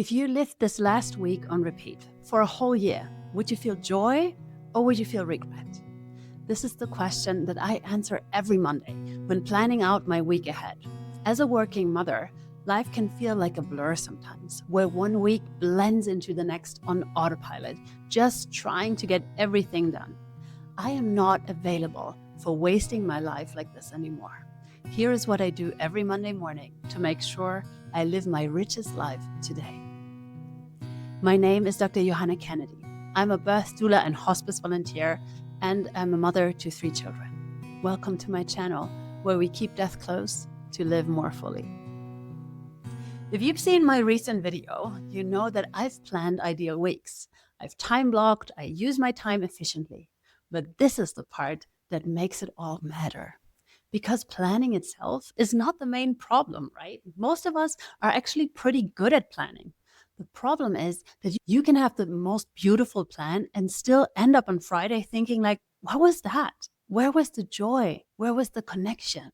If you lived this last week on repeat for a whole year, would you feel joy or would you feel regret? This is the question that I answer every Monday when planning out my week ahead. As a working mother, life can feel like a blur sometimes, where one week blends into the next on autopilot, just trying to get everything done. I am not available for wasting my life like this anymore. Here is what I do every Monday morning to make sure I live my richest life today. My name is Dr. Johanna Kennedy. I'm a birth doula and hospice volunteer, and I'm a mother to 3 children. Welcome to my channel, where we keep death close to live more fully. If you've seen my recent video, you know that I've planned ideal weeks. I've time blocked, I use my time efficiently. But this is the part that makes it all matter. Because planning itself is not the main problem, right? Most of us are actually pretty good at planning. The problem is that you can have the most beautiful plan and still end up on Friday thinking like, what was that? Where was the joy? Where was the connection?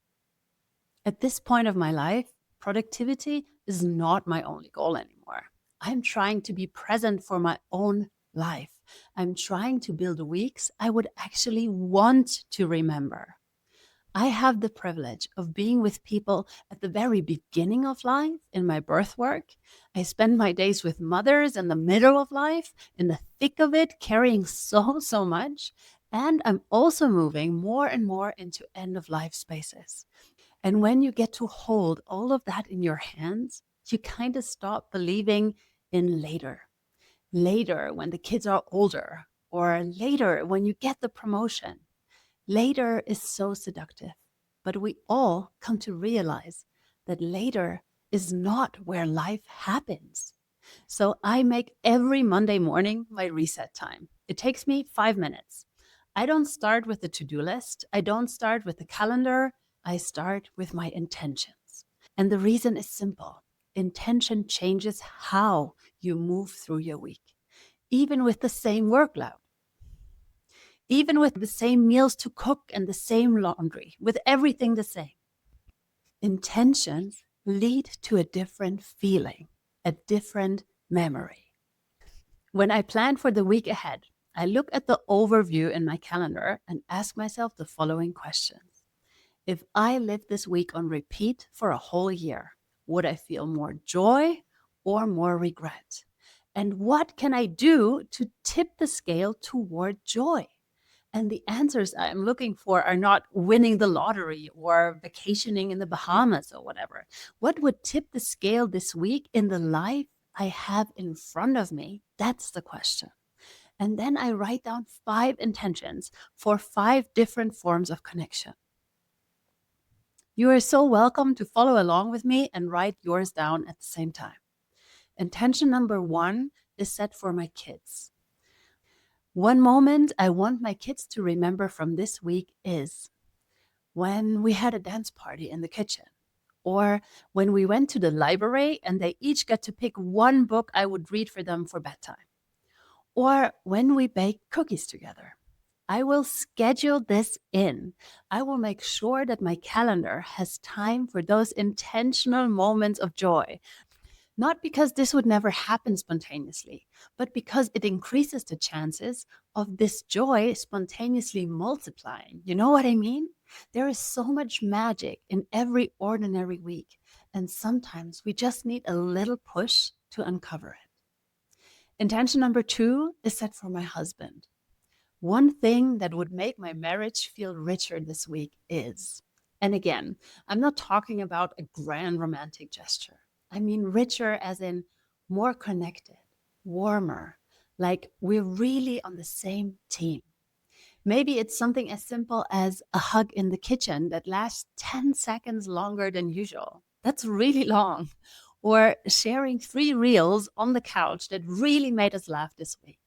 At this point of my life, productivity is not my only goal anymore. I'm trying to be present for my own life. I'm trying to build weeks I would actually want to remember. I have the privilege of being with people at the very beginning of life in my birth work. I spend my days with mothers in the middle of life, in the thick of it, carrying so much. And I'm also moving more and more into end of life spaces. And when you get to hold all of that in your hands, you kind of stop believing in later. Later, when the kids are older, or later, when you get the promotion. Later is so seductive, but we all come to realize that later is not where life happens. So I make every Monday morning my reset time. It takes me 5 minutes. I don't start with the to-do list. I don't start with the calendar. I start with my intentions. And the reason is simple. Intention changes how you move through your week, even with the same workload. Even with the same meals to cook and the same laundry, with everything the same. Intentions lead to a different feeling, a different memory. When I plan for the week ahead, I look at the overview in my calendar and ask myself the following questions. If I lived this week on repeat for a whole year, would I feel more joy or more regret? And what can I do to tip the scale toward joy? And the answers I'm looking for are not winning the lottery or vacationing in the Bahamas or whatever. What would tip the scale this week in the life I have in front of me? That's the question. And then I write down 5 intentions for 5 different forms of connection. You are so welcome to follow along with me and write yours down at the same time. Intention number 1 is set for my kids. One moment I want my kids to remember from this week is when we had a dance party in the kitchen, or when we went to the library and they each got to pick one book I would read for them for bedtime, or when we baked cookies together. I will schedule this in. I will make sure that my calendar has time for those intentional moments of joy. Not because this would never happen spontaneously, but because it increases the chances of this joy spontaneously multiplying. You know what I mean? There is so much magic in every ordinary week, and sometimes we just need a little push to uncover it. Intention number 2 is set for my husband. One thing that would make my marriage feel richer this week is, and again, I'm not talking about a grand romantic gesture. I mean richer as in more connected, warmer, like we're really on the same team. Maybe it's something as simple as a hug in the kitchen that lasts 10 seconds longer than usual. That's really long. Or sharing 3 reels on the couch that really made us laugh this week.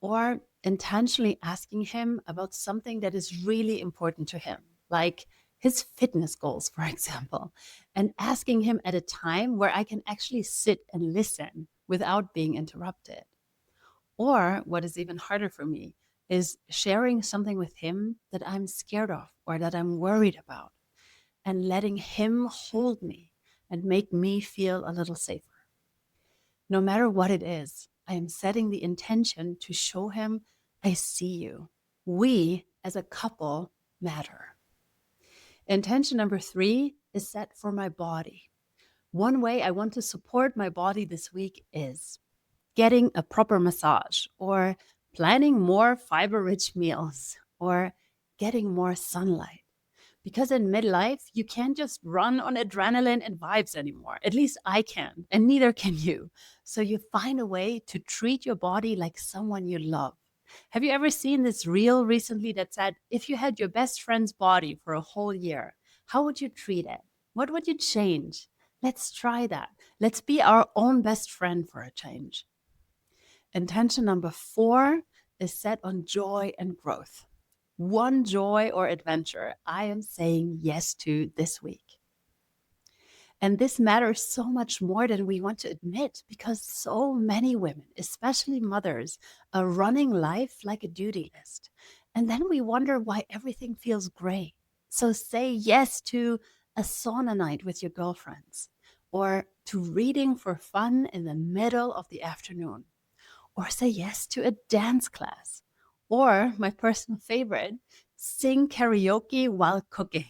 Or intentionally asking him about something that is really important to him, like his fitness goals, for example, and asking him at a time where I can actually sit and listen without being interrupted. Or what is even harder for me is sharing something with him that I'm scared of or that I'm worried about, and letting him hold me and make me feel a little safer. No matter what it is, I am setting the intention to show him I see you. We as a couple matter. Intention number 3 is set for my body. One way I want to support my body this week is getting a proper massage, or planning more fiber-rich meals, or getting more sunlight. Because in midlife, you can't just run on adrenaline and vibes anymore. At least I can, and neither can you. So you find a way to treat your body like someone you love. Have you ever seen this reel recently that said, if you had your best friend's body for a whole year, how would you treat it? What would you change? Let's try that. Let's be our own best friend for a change. Intention number 4 is set on joy and growth. One joy or adventure I am saying yes to this week. And this matters so much more than we want to admit, because so many women, especially mothers, are running life like a duty list. And then we wonder why everything feels gray. So say yes to a sauna night with your girlfriends, or to reading for fun in the middle of the afternoon, or say yes to a dance class, or my personal favorite, sing karaoke while cooking.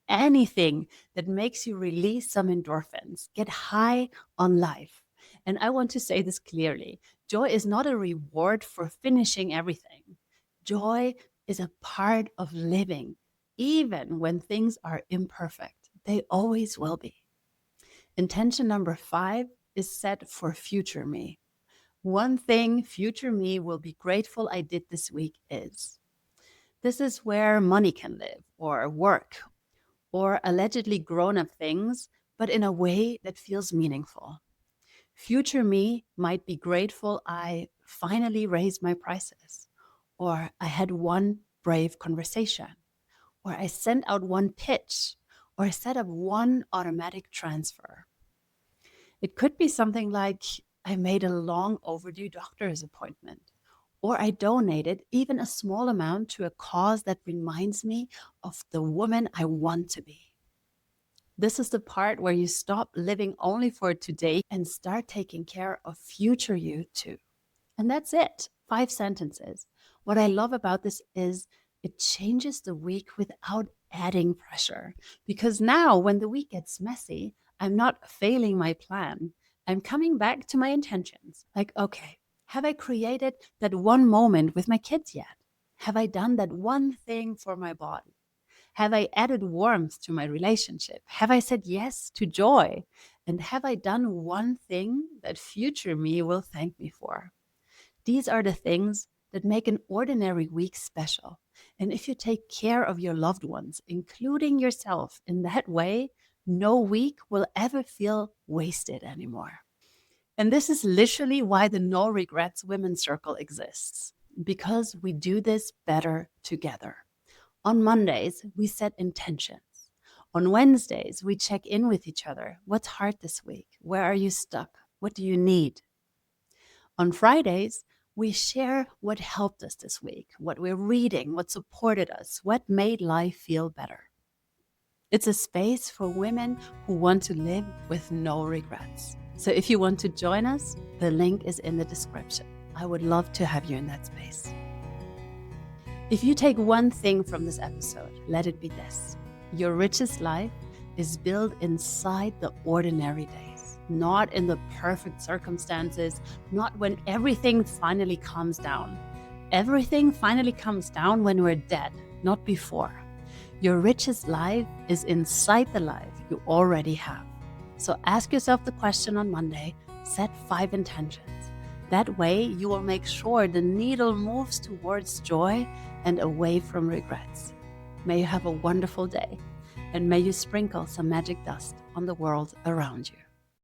Anything that makes you release some endorphins, get high on life. And I want to say this clearly. Joy is not a reward for finishing everything. Joy is a part of living, even when things are imperfect. They always will be. Intention number 5 is set for future me. One thing future me will be grateful I did this week is. This is where money can live, or work, or allegedly grown-up things, but in a way that feels meaningful. Future me might be grateful I finally raised my prices, or I had one brave conversation, or I sent out one pitch, or I set up one automatic transfer. It could be something like I made a long overdue doctor's appointment, or I donated even a small amount to a cause that reminds me of the woman I want to be. This is the part where you stop living only for today and start taking care of future you too. And that's it. 5 sentences. What I love about this is it changes the week without adding pressure. Because now when the week gets messy, I'm not failing my plan. I'm coming back to my intentions. Like, okay, have I created that one moment with my kids yet? Have I done that one thing for my body? Have I added warmth to my relationship? Have I said yes to joy? And have I done one thing that future me will thank me for? These are the things that make an ordinary week special. And if you take care of your loved ones, including yourself, in that way, no week will ever feel wasted anymore. And this is literally why the No Regrets Women's Circle exists, because we do this better together. On Mondays, we set intentions. On Wednesdays, we check in with each other. What's hard this week? Where are you stuck? What do you need? On Fridays, we share what helped us this week, what we're reading, what supported us, what made life feel better. It's a space for women who want to live with no regrets. So if you want to join us, the link is in the description. I would love to have you in that space. If you take one thing from this episode, let it be this. Your richest life is built inside the ordinary days, not in the perfect circumstances, not when everything finally calms down. Everything finally comes down when we're dead, not before. Your richest life is inside the life you already have. So ask yourself the question on Monday, set 5 intentions. That way you will make sure the needle moves towards joy and away from regrets. May you have a wonderful day, and may you sprinkle some magic dust on the world around you.